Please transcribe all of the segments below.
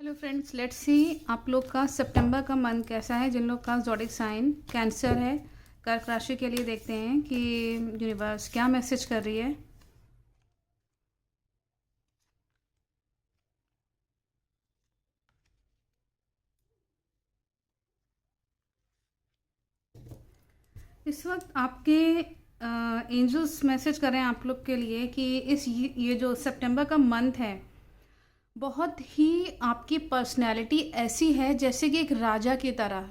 Hello friends, let's see आप लोग का सितंबर का मंथ कैसा है। जिन लोग का ज़ोडिक साइन कैंसर है, कर्क राशि के लिए देखते हैं कि यूनिवर्स क्या मैसेज कर रही है। इस वक्त आपके एंजल्स मैसेज कर रहे हैं आप लोग के लिए कि ये जो सितंबर का मंथ है, बहुत ही आपकी पर्सनैलिटी ऐसी है जैसे कि एक राजा की तरह।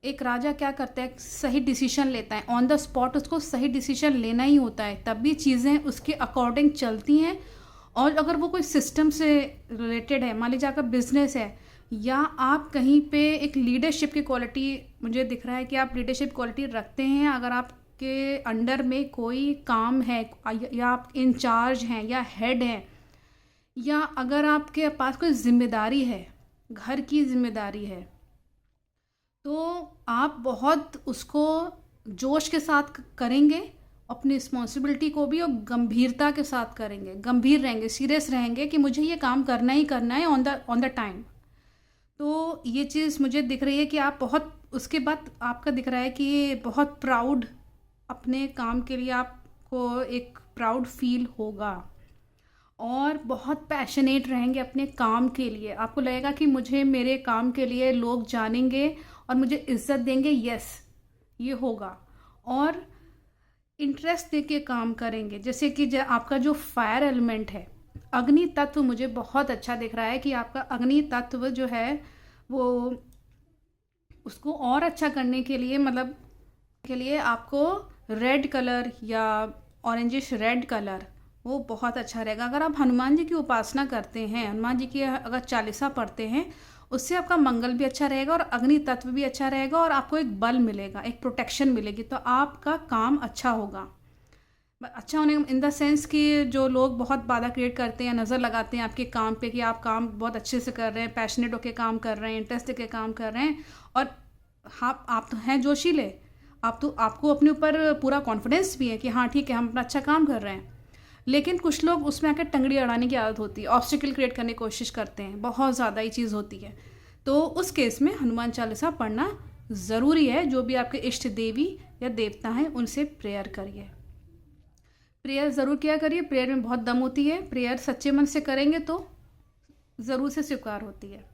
एक राजा क्या करता है, सही डिसीजन लेता है, ऑन द स्पॉट उसको सही डिसीजन लेना ही होता है, तब भी चीज़ें उसके अकॉर्डिंग चलती हैं। और अगर वो कोई सिस्टम से रिलेटेड है, मान लीजिए आपका बिजनेस है या आप कहीं पे एक लीडरशिप की क्वालिटी, मुझे दिख रहा है कि आप लीडरशिप क्वालिटी रखते हैं। अगर आपके अंडर में कोई काम है या आप इंचार्ज हैं या हेड हैं, या अगर आपके पास कोई जिम्मेदारी है, घर की जिम्मेदारी है, तो आप बहुत उसको जोश के साथ करेंगे, अपनी रिस्पॉन्सिबिलिटी को भी, और गंभीरता के साथ करेंगे, गंभीर रहेंगे, सीरियस रहेंगे कि मुझे ये काम करना ही करना है ऑन द टाइम। तो ये चीज़ मुझे दिख रही है कि आप बहुत, उसके बाद आपका दिख रहा है कि बहुत प्राउड, अपने काम के लिए आपको एक प्राउड फील होगा और बहुत पैशनेट रहेंगे अपने काम के लिए। आपको लगेगा कि मुझे मेरे काम के लिए लोग जानेंगे और मुझे इज्जत देंगे। यस, ये होगा। और इंटरेस्ट दे के काम करेंगे, जैसे कि आपका जो फायर एलिमेंट है, अग्नि तत्व, मुझे बहुत अच्छा दिख रहा है कि आपका अग्नि तत्व जो है वो, उसको और अच्छा करने के लिए, मतलब के लिए आपको रेड कलर या ऑरेंजिश रेड कलर वो बहुत अच्छा रहेगा। अगर आप हनुमान जी की उपासना करते हैं, हनुमान जी की अगर चालीसा पढ़ते हैं, उससे आपका मंगल भी अच्छा रहेगा और अग्नि तत्व भी अच्छा रहेगा और आपको एक बल मिलेगा, एक प्रोटेक्शन मिलेगी, तो आपका काम अच्छा होगा। अच्छा होने इन द सेंस कि जो लोग बहुत बाधा क्रिएट करते हैं, नज़र लगाते हैं आपके काम पे कि आप काम बहुत अच्छे से कर रहे हैं, पैशनेट होकर काम कर रहे हैं, इंटरेस्ट के काम कर रहे हैं, और हाँ आप तो हैं जोशीले, आपको अपने ऊपर पूरा कॉन्फिडेंस भी है कि हाँ ठीक है, हम अपना अच्छा काम कर रहे हैं। लेकिन कुछ लोग उसमें आकर टंगड़ी अड़ाने की आदत होती है, ऑब्स्टिकल क्रिएट करने की कोशिश करते हैं, बहुत ज़्यादा ही चीज़ होती है। तो उस केस में हनुमान चालीसा पढ़ना ज़रूरी है। जो भी आपके इष्ट देवी या देवता हैं उनसे प्रेयर करिए, प्रेयर ज़रूर किया करिए। प्रेयर में बहुत दम होती है, प्रेयर सच्चे मन से करेंगे तो ज़रूर से स्वीकार होती है।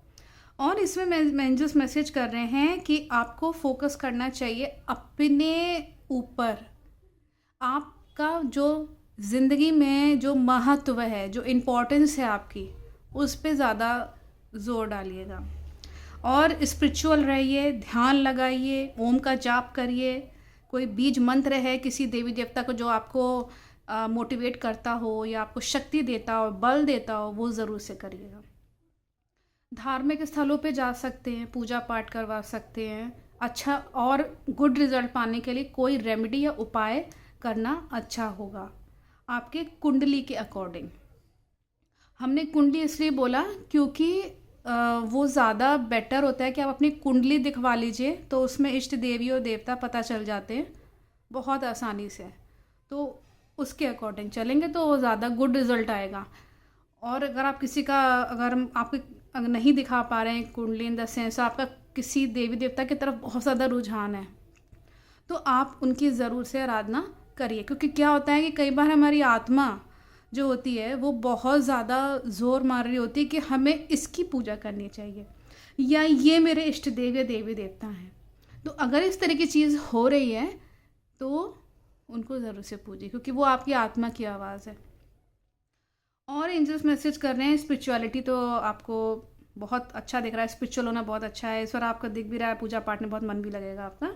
और इसमें एंजल्स मैसेज कर रहे हैं कि आपको फोकस करना चाहिए अपने ऊपर। आपका जो ज़िंदगी में जो महत्व है, जो इम्पोर्टेंस है आपकी, उस पे ज़्यादा ज़ोर डालिएगा और स्पिरिचुअल रहिए, ध्यान लगाइए, ओम का जाप करिए। कोई बीज मंत्र है किसी देवी देवता को जो आपको मोटिवेट करता हो या आपको शक्ति देता हो, बल देता हो, वो ज़रूर से करिएगा। धार्मिक स्थलों पे जा सकते हैं, पूजा पाठ करवा सकते हैं। अच्छा और गुड रिजल्ट पाने के लिए कोई रेमेडी या उपाय करना अच्छा होगा आपके कुंडली के अकॉर्डिंग। हमने कुंडली इसलिए बोला क्योंकि वो ज़्यादा बेटर होता है कि आप अपनी कुंडली दिखवा लीजिए, तो उसमें इष्ट देवी और देवता पता चल जाते हैं बहुत आसानी से। तो उसके अकॉर्डिंग चलेंगे तो वो ज़्यादा गुड रिजल्ट आएगा। और अगर आप किसी का, अगर नहीं दिखा पा रहे हैं कुंडली इन द सेंस आपका किसी देवी देवता की तरफ बहुत ज़्यादा रुझान है, तो आप उनकी ज़रूर से आराधना करिए। क्योंकि क्या होता है कि कई बार हमारी आत्मा जो होती है वो बहुत ज़्यादा ज़ोर मार रही होती है कि हमें इसकी पूजा करनी चाहिए या ये मेरे इष्ट देव या देवी देवता हैं। तो अगर इस तरह की चीज़ हो रही है तो उनको ज़रूर से पूजिए, क्योंकि वो आपकी आत्मा की आवाज़ है। और एंजल्स मैसेज कर रहे हैं स्पिरिचुअलिटी तो आपको बहुत अच्छा दिख रहा है, स्पिरिचुअल होना बहुत अच्छा है। इस बार आपका दिख भी रहा है, पूजा पाठ में बहुत मन भी लगेगा आपका।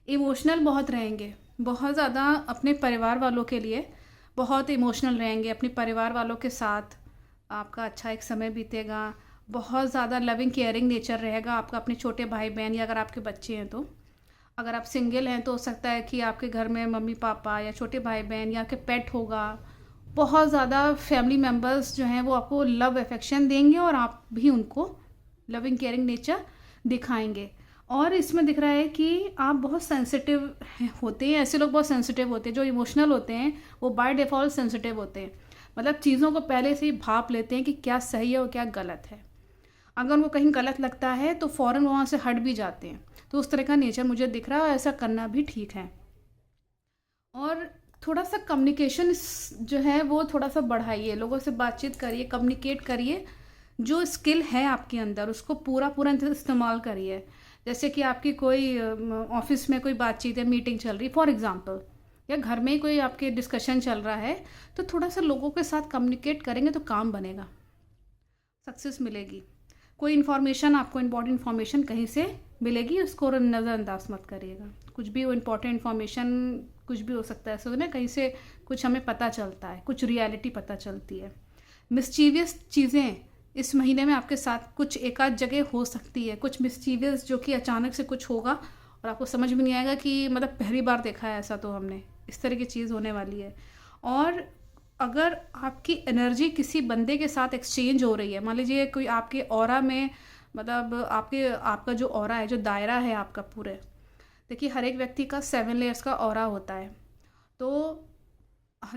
इमोशनल बहुत रहेंगे, बहुत ज़्यादा अपने परिवार वालों के लिए बहुत इमोशनल रहेंगे, अपने परिवार वालों के साथ आपका अच्छा एक समय बीतेगा। बहुत ज़्यादा लविंग केयरिंग नेचर रहेगा आपका अपने छोटे भाई बहन या अगर आपके बच्चे हैं तो। अगर आप सिंगल हैं तो हो सकता है कि आपके घर में मम्मी पापा या छोटे भाई बहन या आपके पेट होगा। बहुत ज़्यादा फैमिली मेम्बर्स जो हैं वो आपको लव अफेक्शन देंगे और आप भी उनको लविंग केयरिंग नेचर दिखाएंगे। और इसमें दिख रहा है कि आप बहुत सेंसिटिव होते हैं। ऐसे लोग बहुत सेंसिटिव होते हैं, जो इमोशनल होते हैं वो बाय डिफ़ॉल्ट सेंसिटिव होते हैं, मतलब चीज़ों को पहले से ही भाप लेते हैं कि क्या सही है और क्या गलत है। अगर उनको कहीं गलत लगता है तो फ़ौरन वहाँ से हट भी जाते हैं। तो उस तरह का नेचर मुझे दिख रहा है, और ऐसा करना भी ठीक है। और थोड़ा सा कम्युनिकेशन जो है वो थोड़ा सा बढ़ाइए, लोगों से बातचीत करिए, कम्युनिकेट करिए। जो स्किल है आपके अंदर उसको पूरा पूरा इस्तेमाल करिए। जैसे कि आपकी कोई ऑफिस में कोई बातचीत है, मीटिंग चल रही फॉर एग्जांपल, या घर में ही कोई आपके डिस्कशन चल रहा है, तो थोड़ा सा लोगों के साथ कम्युनिकेट करेंगे तो काम बनेगा, सक्सेस मिलेगी। कोई इन्फॉर्मेशन, आपको इम्पॉर्टेंट इन्फॉर्मेशन कहीं से मिलेगी, उसको नज़रअंदाज मत करिएगा। कुछ भी वो इम्पॉर्टेंट इन्फॉर्मेशन कुछ भी हो सकता है, ऐसे ना कहीं से कुछ हमें पता चलता है, कुछ रियलिटी पता चलती है। मिस्चीवियस चीज़ें इस महीने में आपके साथ कुछ एक आध जगह हो सकती है, कुछ मिस्चीवियस जो कि अचानक से कुछ होगा और आपको समझ में नहीं आएगा कि मतलब पहली बार देखा है ऐसा, तो हमने इस तरह की चीज़ होने वाली है। और अगर आपकी एनर्जी किसी बंदे के साथ एक्सचेंज हो रही है, मान लीजिए कोई आपके ऑरा में, मतलब आपका जो ऑरा है, जो दायरा है आपका पूरे, देखिए हर एक व्यक्ति का 7 लेयर्स का ऑरा होता है। तो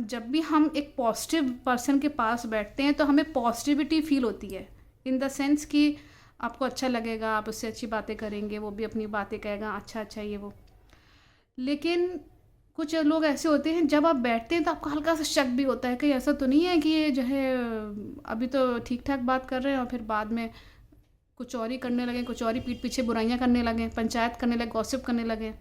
जब भी हम एक पॉजिटिव पर्सन के पास बैठते हैं तो हमें पॉजिटिविटी फील होती है, इन द सेंस कि आपको अच्छा लगेगा, आप उससे अच्छी बातें करेंगे, वो भी अपनी बातें कहेगा, अच्छा अच्छा ये वो। लेकिन कुछ लोग ऐसे होते हैं, जब आप बैठते हैं तो आपको हल्का सा शक भी होता है, कहीं ऐसा तो नहीं है कि ये जो है अभी तो ठीक ठाक बात कर रहे हैं और फिर बाद में कुछ और ही करने लगे, कुछ और ही पीठ पीछे बुराइयां करने लगे, पंचायत करने लगे, गॉसिप करने लगे।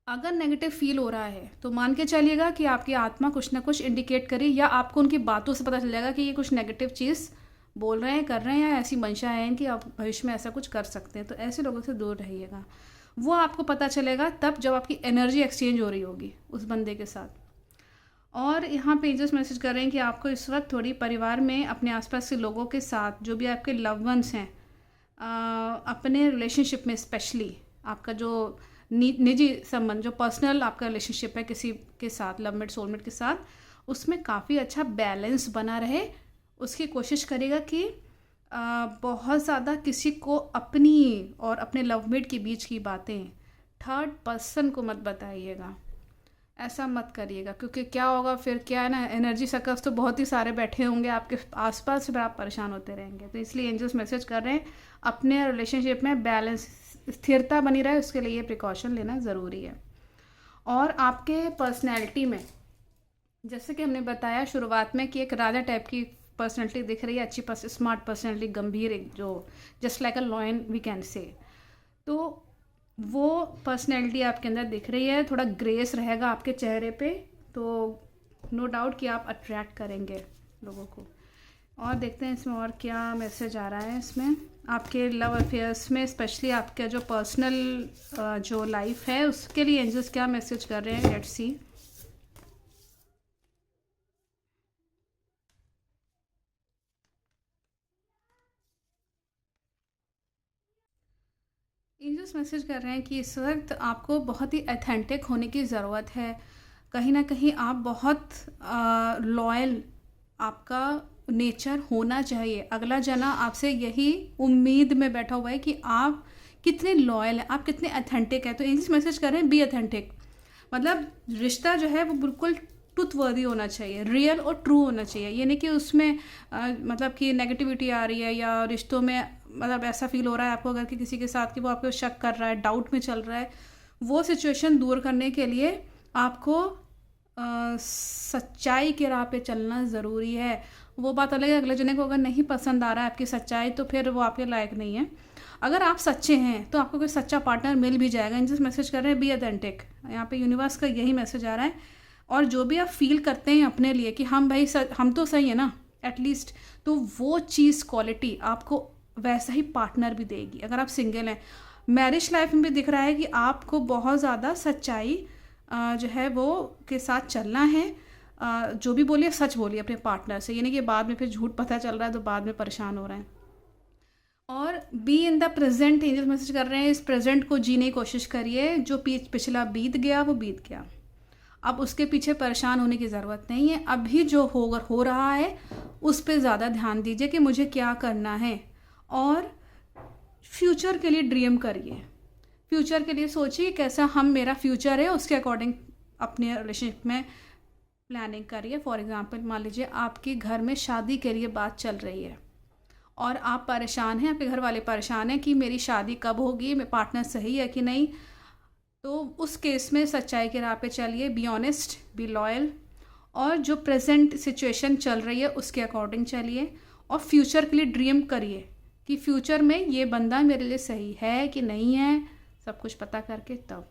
अगर नेगेटिव फील हो रहा है तो मान के चलिएगा कि आपकी आत्मा कुछ ना कुछ इंडिकेट करी, या आपको उनकी बातों से पता चल जाएगा कि ये कुछ नेगेटिव चीज़ बोल रहे हैं, कर रहे हैं, या ऐसी मंशा है कि आप भविष्य में ऐसा कुछ कर सकते हैं। तो ऐसे लोगों से दूर रहिएगा। वो आपको पता चलेगा तब जब आपकी एनर्जी एक्सचेंज हो रही होगी उस बंदे के साथ। और यहाँ पे एंजल्स मैसेज कर रहे हैं कि आपको इस वक्त थोड़ी परिवार में अपने आसपास के लोगों के साथ, जो भी आपके लव वंस हैं, अपने रिलेशनशिप में स्पेशली आपका जो निजी संबंध, जो पर्सनल आपका रिलेशनशिप है किसी के साथ, लवमेट सोलमेट के साथ, उसमें काफ़ी अच्छा बैलेंस बना रहे। उसकी कोशिश करेगा कि बहुत ज़्यादा किसी को अपनी और अपने लवमेट के बीच की बातें थर्ड पर्सन को मत बताइएगा, ऐसा मत करिएगा, क्योंकि क्या होगा फिर, क्या है ना, एनर्जी सर्कल्स तो बहुत ही सारे बैठे होंगे आपके आसपास, फिर आप परेशान होते रहेंगे। तो इसलिए एंजल्स मैसेज कर रहे हैं अपने रिलेशनशिप में बैलेंस, स्थिरता बनी रहे, उसके लिए प्रिकॉशन लेना ज़रूरी है। और आपके पर्सनैलिटी में, जैसे कि हमने बताया शुरुआत में कि एक राजा टाइप की पर्सनैलिटी दिख रही है, अच्छी स्मार्ट पर्सनैलिटी, गंभीर, एक जो just like a lion we can say, तो वो पर्सनैलिटी आपके अंदर दिख रही है। थोड़ा ग्रेस रहेगा आपके चेहरे पे, तो नो डाउट कि आप अट्रैक्ट करेंगे लोगों को। और देखते हैं इसमें और क्या मैसेज आ रहा है। इसमें आपके लव अफेयर्स में, स्पेशली आपका जो पर्सनल जो लाइफ है, उसके लिए एंजल्स क्या मैसेज कर रहे हैं, लेट्स सी। एंजल्स मैसेज कर रहे हैं कि इस वक्त आपको बहुत ही अथेंटिक होने की ज़रूरत है। कहीं ना कहीं आप बहुत लॉयल, आपका नेचर होना चाहिए। अगला जना आपसे यही उम्मीद में बैठा हुआ है कि आप कितने लॉयल हैं, आप कितने अथेंटिक हैं। तो एंजल्स मैसेज कर रहे हैं बी अथेंटिक, मतलब रिश्ता जो है वो बिल्कुल ट्रूथ वर्दी होना चाहिए, रियल और ट्रू होना चाहिए। ये नहीं कि उसमें मतलब कि नेगेटिविटी आ रही है, या रिश्तों में मतलब ऐसा फील हो रहा है आपको अगर कि किसी के साथ कि वो आपको शक कर रहा है, डाउट में चल रहा है। वो सिचुएशन दूर करने के लिए आपको सच्चाई के राह पे चलना ज़रूरी है। वो बात अलग है, अगले जने को अगर नहीं पसंद आ रहा है आपकी सच्चाई, तो फिर वो आपके लायक नहीं है। अगर आप सच्चे हैं तो आपको कोई सच्चा पार्टनर मिल भी जाएगा। इनसे मैसेज कर रहे हैं बी अथेंटिक, यहाँ पे यूनिवर्स का यही मैसेज आ रहा है। और जो भी आप फील करते हैं अपने लिए कि हम भाई हम तो सही है ना एटलीस्ट, तो वो चीज़ क्वालिटी आपको वैसा ही पार्टनर भी देगी। अगर आप सिंगल हैं, मैरिज लाइफ में भी दिख रहा है कि आपको बहुत ज़्यादा सच्चाई जो है वो के साथ चलना है। जो भी बोलिए सच बोलिए अपने पार्टनर से, यानी कि बाद में फिर झूठ पता चल रहा है तो बाद में परेशान हो रहे हैं। और be in the present, angel message कर रहे हैं इस प्रेजेंट को जीने की कोशिश करिए। जो पिछला बीत गया वो बीत गया, अब उसके पीछे परेशान होने की ज़रूरत नहीं है। अभी जो हो रहा है उस पर ज़्यादा ध्यान दीजिए कि मुझे क्या करना है, और फ्यूचर के लिए ड्रीम करिए। फ्यूचर के लिए सोचिए कैसा हम मेरा फ्यूचर है, उसके अकॉर्डिंग अपने रिलेशनशिप में प्लानिंग करिए। फॉर एग्जांपल मान लीजिए आपके घर में शादी के लिए बात चल रही है और आप परेशान हैं, आपके घर वाले परेशान हैं कि मेरी शादी कब होगी, मेरा पार्टनर सही है कि नहीं, तो उस केस में सच्चाई की राह पे चलिए, बी ऑनेस्ट, बी लॉयल, और जो प्रेजेंट सिचुएशन चल रही है उसके अकॉर्डिंग चलिए, और फ्यूचर के लिए ड्रीम करिए कि फ्यूचर में ये बंदा मेरे लिए सही है कि नहीं है, सब कुछ पता करके तब।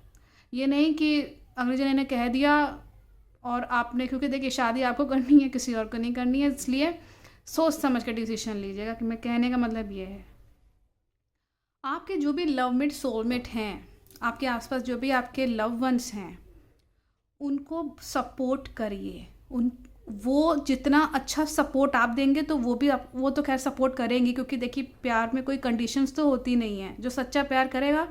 ये नहीं कि अगले जने ने कह दिया और आपने, क्योंकि देखिए शादी आपको करनी है, किसी और को नहीं करनी है, इसलिए सोच समझ के डिसीजन लीजिएगा। कि मैं कहने का मतलब ये है, आपके जो भी लवमेट सोलमेट हैं, आपके आसपास जो भी आपके लव वंस हैं, उनको सपोर्ट करिए। वो जितना अच्छा सपोर्ट आप देंगे तो वो तो खैर सपोर्ट करेंगी, क्योंकि देखिए प्यार में कोई कंडीशंस तो होती नहीं है। जो सच्चा प्यार करेगा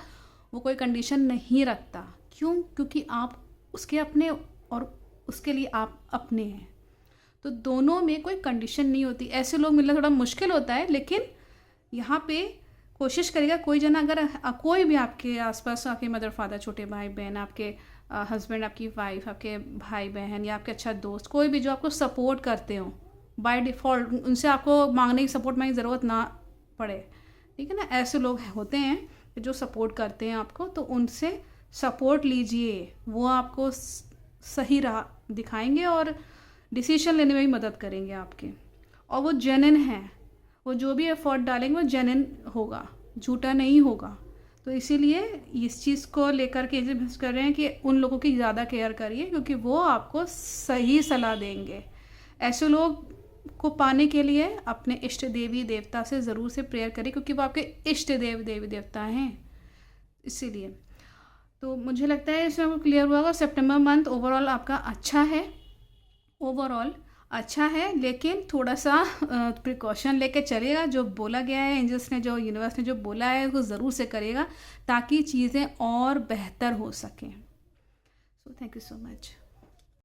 वो कोई कंडीशन नहीं रखता। क्यों? क्योंकि आप उसके अपने और उसके लिए आप अपने हैं, तो दोनों में कोई कंडीशन नहीं होती। ऐसे लोग मिलना थोड़ा मुश्किल होता है, लेकिन यहाँ पे कोशिश करिएगा कोई जना, अगर कोई भी आपके आसपास, आपके मदर फादर, छोटे भाई बहन, आपके हस्बैंड, आपकी वाइफ, आपके भाई बहन या आपके अच्छा दोस्त, कोई भी जो आपको सपोर्ट करते हो बाय डिफ़ॉल्ट, उनसे आपको मांगने की सपोर्ट मांगने की ज़रूरत ना पड़े, ठीक है ना। ऐसे लोग होते हैं जो सपोर्ट करते हैं आपको, तो उनसे सपोर्ट लीजिए। वो आपको सही राह दिखाएंगे और डिसीजन लेने में भी मदद करेंगे आपके, और वो जेन्युइन है। वो जो भी एफर्ट डालेंगे वो जेन्युइन होगा, झूठा नहीं होगा। तो इसीलिए इस चीज़ को लेकर के बहस कर रहे हैं कि उन लोगों की ज़्यादा केयर करिए, क्योंकि वो आपको सही सलाह देंगे। ऐसे लोग को पाने के लिए अपने इष्ट देवी देवता से ज़रूर से प्रेयर करिए, क्योंकि वो आपके इष्ट देवी देवता हैं। इसीलिए तो मुझे लगता है इसमें आपको क्लियर हुआ होगा। सितंबर मंथ ओवरऑल आपका अच्छा है, ओवरऑल अच्छा है, लेकिन थोड़ा सा प्रिकॉशन लेके चलिएगा। जो बोला गया है एंजल्स ने, जो यूनिवर्स ने जो बोला है, वो ज़रूर से करिएगा ताकि चीज़ें और बेहतर हो सकें। So thank you so much.